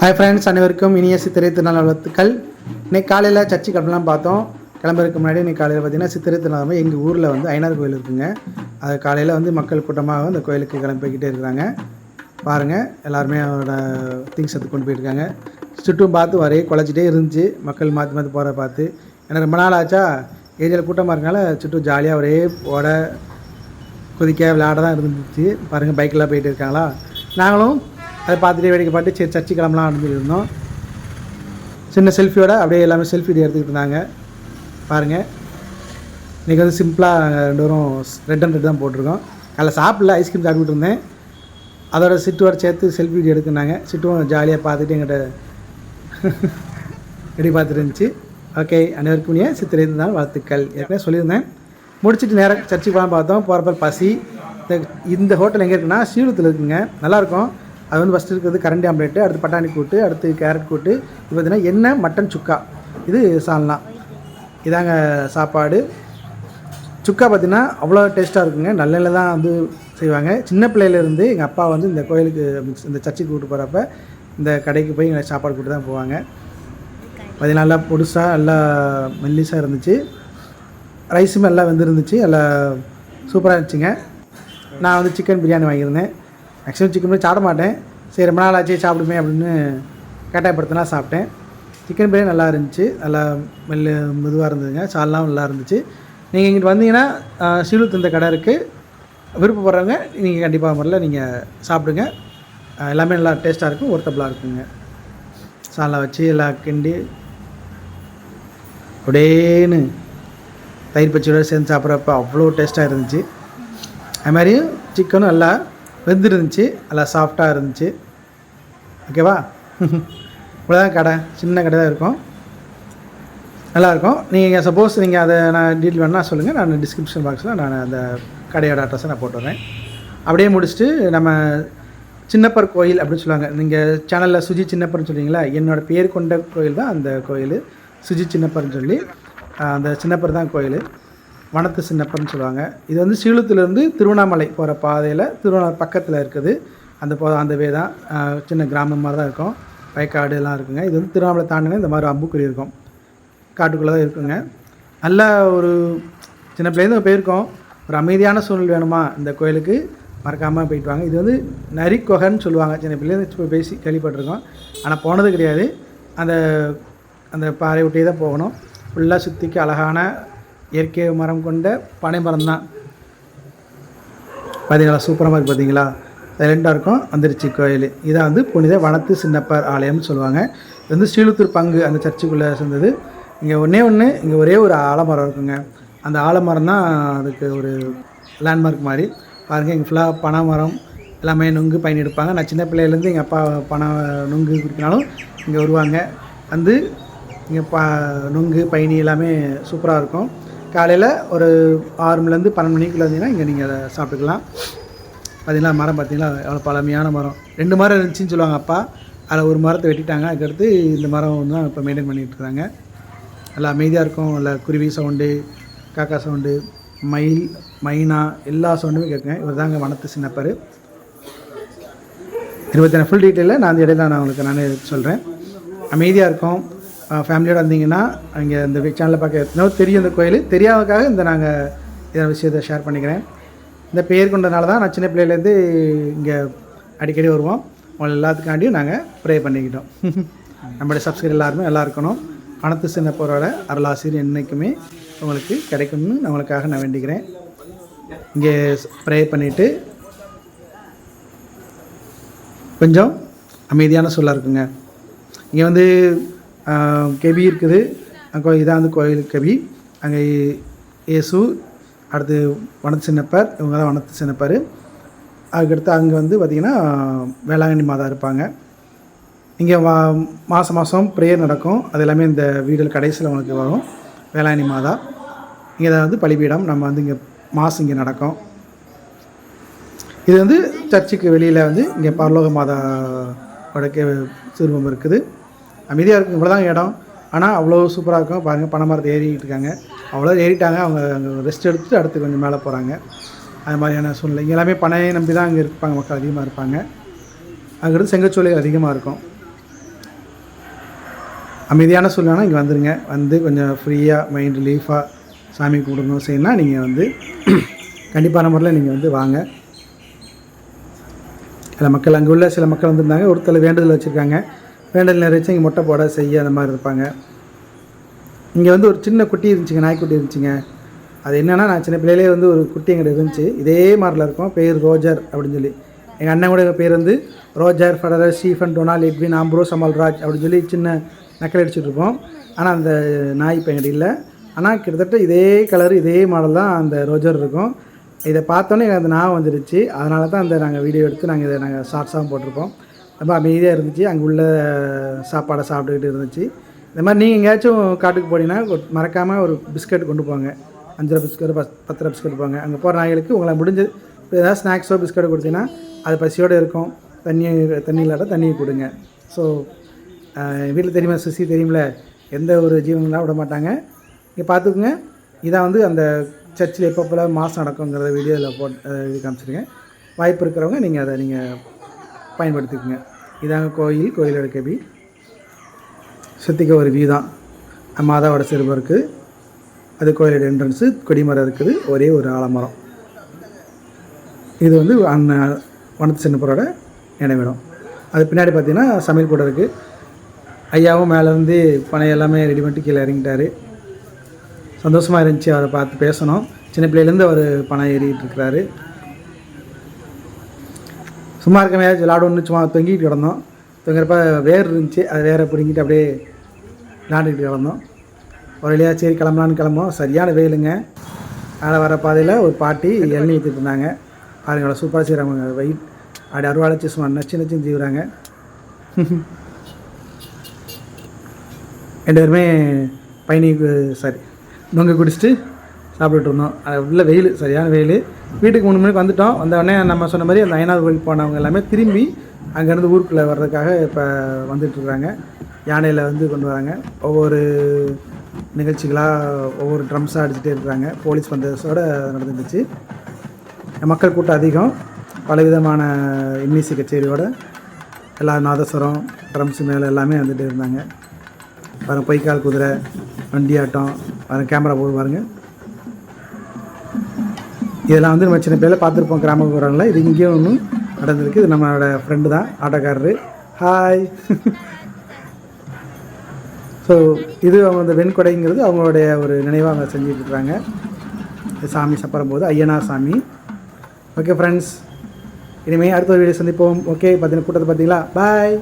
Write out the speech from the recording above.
Hi friends, அனைவருக்கும் இனிய சித்திரை திருநாள் வாழ்த்துக்கள். இன்றைக்கி காலையில் சர்ச்சு கிளம்பலாம் பார்த்தோம். கிளம்புறதுக்கு முன்னாடி இன்றைக்கி காலையில் பார்த்திங்கன்னா சித்திரை திருநாள் எங்கள் ஊரில் வந்து ஐயனார் கோயில் இருக்குங்க. அது காலையில் வந்து மக்கள் கூட்டமாக அந்த கோயிலுக்கு கிளம்பி போய்கிட்டே இருக்கிறாங்க. பாருங்கள், எல்லாருமே அவரோட திங்ஸ் எடுத்து கொண்டு போயிருக்காங்க. சுற்றும் பார்த்து வரையே குழச்சிட்டே இருந்துச்சு. மக்கள் மாற்றி மாற்றி போகிற பார்த்து எனக்கு ரொம்ப நாள் ஆச்சா, ஏரியாவில் கூட்டமாக இருக்கனால சுற்றும் ஜாலியாக ஒரே ஓட குதிக்க விளையாட தான் இருந்துச்சு. பாருங்கள், பைக்கெலாம் போயிட்டு இருக்காங்களா. நாங்களும் அதை பார்த்துட்டு வேடிக்கை பார்த்து சரி சர்ச்சு கிளம்பலாம் அப்படின்னு சொல்லியிருந்தோம். சின்ன செல்ஃபியோட அப்படியே எல்லாமே செல்ஃபி எடுத்துக்கிட்டு இருந்தாங்க. பாருங்கள், இன்றைக்கி வந்து சிம்பிளாக ரெண்டு பேரும் ரெட் அண்ட் ரெட் தான் போட்டிருக்கோம். அதில் சாப்பிடல, ஐஸ்கிரீம் சாப்பிட்டு இருந்தேன். அதோட சிட்டுவோட சேர்த்து செல்ஃபி வீடியோ எடுத்துனாங்க. சிட்டுவும் ஜாலியாக பார்த்துட்டு எங்கிட்ட எப்படி பார்த்துட்டு இருந்துச்சு. ஓகே, அனைவருக்கும் சித்திரை திருநாள் வாழ்த்துக்கள். ஏற்கனவே சொல்லியிருந்தேன். முடிச்சுட்டு நேராக சர்ச்சுக்கு போகலாம் பார்த்தோம். போகிறப்ப பசி. இந்த ஹோட்டல் எங்கே இருக்குன்னா ஸ்ரீவில்லிபுத்தூரில் இருக்குங்க. நல்லாயிருக்கும். அது வந்து ஃபஸ்ட்டு இருக்கிறது கரண்டி ஆம்லேட்டு, அடுத்து பட்டாணி கூட்டு, அடுத்து கேரட் கூட்டு, இது பார்த்திங்கன்னா எண்ணெய் மட்டன் சுக்கா, இது சால்னா. இதாங்க சாப்பாடு. சுக்கா பார்த்திங்கன்னா அவ்வளோ டேஸ்ட்டாக இருக்குங்க. நல்லெண்ணெய் தான் வந்து செய்வாங்க. சின்ன பிள்ளையிலேருந்து எங்கள் அப்பா வந்து இந்த கோயிலுக்கு இந்த சர்ச்சுக்கு கூப்பிட்டு போகிறப்ப இந்த கடைக்கு போய் எங்களை சாப்பாடு கூட்டு தான் போவாங்க. பார்த்திங்கன்னா நல்லா பொடுசாக நல்லா மெல்லிஸாக இருந்துச்சு. ரைஸுமே எல்லாம் வெந்துருந்துச்சு. எல்லாம் சூப்பராக இருந்துச்சுங்க. நான் வந்து சிக்கன் பிரியாணி வாங்கியிருந்தேன். மேக்ஸிமம் சிக்கன் பிரியாணி சாப்பிட மாட்டேன். சரி, ரொம்ப நாள் ஆச்சு சாப்பிடுமே அப்படின்னு கட்டாயப்படுத்தினா சாப்பிட்டேன். சிக்கன் பிரியாணி நல்லா இருந்துச்சு. நல்லா மெதுவாக இருந்ததுங்க. சால்லாம் நல்லா இருந்துச்சு. நீங்கள் இங்கிட்டு வந்தீங்கன்னா ஸ்ரீவில்லிபுத்தூர் இந்த கடை இருக்குது. விருப்பப்படுறவங்க நீங்கள் கண்டிப்பாக முறையில் நீங்கள் சாப்பிடுங்க. எல்லாமே நல்லா டேஸ்ட்டாக இருக்கும், ஒர்த்தபுளாக இருக்குங்க. சால்னா வச்சு எல்லாம் கிண்டி அப்படியேன்னு தயிர் பச்சையோடு சேர்ந்து சாப்பிட்றப்ப அவ்வளோ டேஸ்ட்டாக இருந்துச்சு. அது மாதிரி சிக்கனும் நல்லா வெந்துருந்துச்சு, நல்லா சாஃப்டாக இருந்துச்சு. ஓகேவா? இவ்வளோதான் கடை, சின்ன கடை தான் இருக்கும். நல்லாயிருக்கும். நீங்கள் சப்போஸ் நீங்கள் அதை நான் டீட்டெயில் வேணால் சொல்லுங்கள். நான் டிஸ்கிரிப்ஷன் பாக்ஸில் நான் அந்த கடையோட அட்ரஸை நான் போட்டு வரேன். அப்படியே முடிச்சுட்டு நம்ம சின்னப்பர் கோயில் அப்படின்னு சொல்லுவாங்க. நீங்கள் சேனலில் சுஜி சின்னப்பர்னு சொல்லுவீங்களா, என்னோடய பேர் கொண்ட கோயில் தான் அந்த கோயில். சுஜி சின்னப்பர்னு சொல்லி அந்த சின்னப்பர் தான் கோயில். வனத்து சின்னப்பர்னு சொல்லுவாங்க. இது வந்து ஸ்ரீவில்லிபுத்தூர்லேருந்து திருவண்ணாமலை போகிற பாதையில் திருவண்ணாமலை பக்கத்தில் இருக்குது. அந்த வே தான். சின்ன கிராமம் மாதிரி தான் இருக்கும். வயக்காடு எல்லாம் இருக்குங்க. இது வந்து திருவண்ணாமலை தாண்டினா இந்த மாதிரி அம்புக்குறி இருக்கும். காட்டுக்குள்ளே தான் இருக்குங்க. நல்ல ஒரு சின்ன பிள்ளைங்க போயிருக்கோம். ஒரு அமைதியான சூழ்நிலை வேணுமா இந்த கோயிலுக்கு மறக்காமல் போயிட்டு வாங்க. இது வந்து நரிக்கொகைன்னு சொல்லுவாங்க. சின்ன பிள்ளைங்க பேசி கேள்விப்பட்டிருக்கோம். ஆனால் போனது கிடையாது. அந்த அந்த பாறை விட்டே தான் போகணும். ஃபுல்லாக சுற்றிக்கு அழகான இயற்கை மரம் கொண்ட பனை மரம் தான். பார்த்தீங்களா, சூப்பராக இருக்குது. பார்த்தீங்களா, சைலண்டாக இருக்கும். வந்துருச்சு கோயில். இதை வந்து புனித வனத்து சின்னப்பர் ஆலயம்னு சொல்லுவாங்க. இது வந்து ஸ்ரீவில்லிபுத்தூர் பங்கு அந்த சர்ச்சுக்குள்ளே சேர்ந்தது. இங்கே இங்கே ஒரே ஒரு ஆலமரம் இருக்குங்க. அந்த ஆலமரம் தான் அதுக்கு ஒரு லேண்ட்மார்க் மாதிரி. பாருங்கள், இங்கே ஃபுல்லாக பனை மரம் எல்லாமே நுங்கு பயன் எடுப்பாங்க. நான் சின்ன பிள்ளையிலேருந்து எங்கள் அப்பா பனை நுங்கு குடிக்கினாலும் இங்கே வருவாங்க. வந்து இங்கே நுங்கு பயணி எல்லாமே சூப்பராக இருக்கும். காலையில் ஒரு 6 மணிலேருந்து 12 மணிக்குள்ளே இருந்தீங்கன்னா இங்கே நீங்கள் அதை சாப்பிட்டுக்கலாம். பார்த்தீங்களா, மரம் பார்த்தீங்களா எவ்வளோ பழமையான மரம். 2 மரம் இருந்துச்சுன்னு சொல்லுவாங்க அப்பா. அதில் ஒரு மரத்தை வெட்டிட்டாங்க. அதுக்கடுத்து இந்த மரம் தான் இப்போ மெயின்டைன் பண்ணிகிட்டு இருக்காங்க. நல்லா அமைதியாக இருக்கும். நல்லா குருவி சவுண்டு, காக்கா சவுண்டு, மயில், மைனா எல்லா சவுண்டுமே கேட்குங்க. இவர் தாங்க வனத்து சின்னப்பர். 27 ஃபுல் டீட்டெயிலில் நான் அந்த இடையில உங்களுக்கு நானே சொல்கிறேன். அமைதியாக இருக்கும். ஃபேமிலியோடு வந்தீங்கன்னா அங்கே இந்த சேனலில் பார்க்க தெரியும். இந்த கோயில் தெரியாததுக்காக நாங்கள் இதை விஷயத்தை ஷேர் பண்ணிக்கிறேன். இந்த பேர் கொண்டதுனால தான் நான் சின்ன பிள்ளையிலேருந்து இங்கே அடிக்கடி வருவோம். உங்களை எல்லாத்துக்காண்டியும் நாங்கள் ப்ரே பண்ணிக்கிட்டோம். நம்மளுடைய சப்ஸ்கிரைபர் எல்லாருமே நல்லா இருக்கணும். வனத்து சின்னப்பரோட அருளாசிரியர் என்றைக்குமே உங்களுக்கு கிடைக்கும்னு நம்மளுக்காக நான் வேண்டிக்கிறேன். இங்கே ப்ரே பண்ணிவிட்டு கொஞ்சம் அமைதியான சூழலாக இருக்குங்க. இங்கே வந்து கெபி இருக்குது. இதான் வந்து கோயில் கெபி. அங்கே இயேசு, அடுத்து வனத்து சின்னப்பர், இவங்க தான் வனத்து சின்னப்பர். அதுக்கடுத்து அங்கே வந்து பார்த்திங்கன்னா வேளாங்கண்ணி மாதா இருப்பாங்க. இங்கே மாதம் ப்ரேயர் நடக்கும். அது எல்லாமே இந்த வீடியோ கடைசியில் உங்களுக்கு வரும். வேளாங்கண்ணி மாதா இங்கே தான் வந்து பலிபீடம். நம்ம வந்து இங்கே மாதம் இங்கே நடக்கும். இது வந்து சர்ச்சுக்கு வெளியில் வந்து இங்கே பரலோக மாதாவோட சிறுவம் இருக்குது. அமைதியாக இருக்கும். இவ்வளோ தான் இடம். ஆனால் அவ்வளோ சூப்பராக இருக்கும். பாருங்கள், பனை மரத்தை ஏறிக்கிட்டு இருக்காங்க. அவ்வளோ ஏறிட்டாங்க. அவங்க அங்கே ரெஸ்ட் எடுத்துகிட்டு அடுத்து கொஞ்சம் மேலே போகிறாங்க. அது மாதிரியான சூழ்நிலை. இங்கே எல்லாமே பனையை நம்பி தான் அங்கே இருப்பாங்க. மக்கள் அதிகமாக இருப்பாங்க. அதுக்கடுத்து செங்கச்சோலைகள் அதிகமாக இருக்கும். அமைதியான சூழ்நிலை இங்கே வந்துடுங்க. வந்து கொஞ்சம் ஃப்ரீயாக மைண்ட் ரிலீஃபாக சாமி கும்பிடணும் செய்யணும்னா நீங்கள் வந்து கண்டிப்பான முறையில் நீங்கள் வந்து வாங்க. சில மக்கள் அங்கே உள்ள சில மக்கள் வந்துருந்தாங்க. ஒருத்தர் வேண்டுதல் வச்சுருக்காங்க. வேண்டுதல் நிறைவேற்றி இங்கே மொட்டை போட செய்ய அந்த மாதிரி இருப்பாங்க. இங்கே வந்து ஒரு சின்ன குட்டி இருந்துச்சுங்க, நாய்க்குட்டி இருந்துச்சுங்க. அது என்னென்னா, நான் சின்ன பிள்ளையிலே வந்து ஒரு குட்டி எங்கிட்ட இருந்துச்சு. இதே மாதிரில இருக்கும். பேர் ரோஜர் அப்படின்னு சொல்லி. எங்கள் அண்ணன் கூட பேர் வந்து Roger, Federer, Stephen, Donald, Edwin, Ambrose, Amalraj அப்படின்னு சொல்லி சின்ன நக்கல் அடிச்சுட்ருப்போம். ஆனால் அந்த நாய் இப்போ எங்கிட்ட இல்லை. ஆனால் கிட்டத்தட்ட இதே கலர் இதே மாடல் தான் அந்த ரோஜர் இருக்கும். இதை பார்த்தோன்னே எனக்கு அந்த ஞாபகம் வந்துடுச்சு. அதனால தான் அந்த நாங்கள் வீடியோ எடுத்து நாங்கள் ஷார்ட்ஸாகவும் போட்டிருப்போம். ரொம்ப அமைதியாக இருந்துச்சு. அங்கே உள்ள சாப்பாடை சாப்பிட்டுக்கிட்டு இருந்துச்சு. இந்த மாதிரி நீங்கள் எங்கேயாச்சும் காட்டுக்கு போனீங்கன்னா மறக்காமல் ஒரு பிஸ்கட் கொண்டு போங்க. 5 ரூபா பிஸ்கட், 10 ரூபா பிஸ்கட் போங்க. அங்கே போகிற நாய்களுக்கு உங்களை முடிஞ்சு ஏதாவது ஸ்நாக்ஸோ பிஸ்கட்டோ கொடுத்தீங்கன்னா அது பசியோடு இருக்கும். தண்ணி இல்லாத தண்ணியை கொடுங்க. ஸோ வீட்டில் தெரியுமா, சுசி தெரியுமில்ல, எந்த ஒரு ஜீவனெலாம் விட மாட்டாங்க. இங்கே பார்த்துக்குங்க. இதான் வந்து அந்த சர்ச்சில் எப்பப்போலாம் மாதம் நடக்குங்கிறத வீடியோவில் இது காமிச்சிருக்கேன். வாய்ப்பு இருக்கிறவங்க நீங்கள் அதை பயன்படுத்திக்கோங்க. இதாங்க கோயிலோட கபி. சுற்றிக்க ஒரு வியூ தான். மாதாவோட சிறுபம் இருக்குது. அது கோயிலோட என்ட்ரன்ஸு. கொடிமரம் இருக்குது. ஒரே ஒரு ஆலமரம். இது வந்து வனத்து சின்னப்பரோட நினைவிடம். அது பின்னாடி பார்த்திங்கன்னா சமையல் கூட இருக்குது. ஐயாவும் மேலேருந்து பனை எல்லாமே ரெடி பண்ணிட்டு கீழே இறங்கிட்டார். சந்தோஷமாக இருந்துச்சு அவரை பார்த்து பேசணும். சின்ன பிள்ளையிலேருந்து அவர் பணம் ஏறிக்கிட்டு இருக்கிறாரு. சும்மா இருக்க மேட்ச் விளாடுன்னு சும்மா தொங்கிட்டு கிடந்தோம். தொங்கிறப்ப வேர் இருந்துச்சு. அது வேரை பிடிங்கிட்டு அப்படியே விளாண்டுக்கிட்டு கிடந்தோம். ஒரு வழியாக சரி கிளம்பலான்னு கிளம்போம். சரியான வெயிலுங்க. அதில் வர பாதையில் ஒரு பாட்டி எண்ணெய் ஊற்றிட்டு இருந்தாங்க. பாருங்களா, சூப்பராக செய்கிறாங்க. வெயிட் அப்படி அருவாழைச்சி சும்மா நச்சுன்னு செய்கிறாங்க. 2 பேருமே நொங்க குடிச்சிட்டு சாப்பிட்டுட்டு இருந்தோம். அது உள்ள வெயில், சரியான வெயில். வீட்டுக்கு 3 மணிக்கு வந்துட்டோம். வந்தவுடனே நம்ம சொன்ன மாதிரி அந்த ஐநாறு கோயில் போனவங்க எல்லாமே திரும்பி அங்கேருந்து ஊருக்குள்ளே வர்றதுக்காக இப்போ வந்துட்டுருக்காங்க. யானையில் வந்து கொண்டு வராங்க. ஒவ்வொரு நிகழ்ச்சிகளாக ஒவ்வொரு ட்ரம்ஸாக அடிச்சுட்டே இருக்கிறாங்க. போலீஸ் வந்ததோட நடந்துருந்துச்சு. மக்கள் கூட்டம் அதிகம். பலவிதமான இன்னிசை கச்சேரியோடு எல்லா நாதஸ்வரம், ட்ரம்ஸு மேலே எல்லாமே வந்துட்டு இருந்தாங்க. பாருங்கள், பொய்க்கால் குதிரை, வண்டி ஆட்டம், பாருங்கள், கேமரா போடு பாருங்கள். இதெல்லாம் வந்து நம்ம சின்ன பிள்ளைல பார்த்துருப்போம் கிராமப்புறங்களில். இது இங்கேயும் ஒன்று நடந்திருக்கு. இது நம்மளோட ஃப்ரெண்டு தான், ஆட்டோக்காரரு. ஹாய். ஸோ இது அவங்க அந்த வெண்கொடைங்கிறது அவங்களுடைய ஒரு நினைவாக அவங்க செஞ்சுட்ருக்குறாங்க. சாமி சப்பரம் போது ஐயனார் சாமி. ஓகே ஃப்ரெண்ட்ஸ், இனிமேல் அடுத்த ஒரு வீடியோ சந்திப்போம். ஓகே, பார்த்தீங்கன்னா கூட்டத்தை பார்த்தீங்களா? பாய்.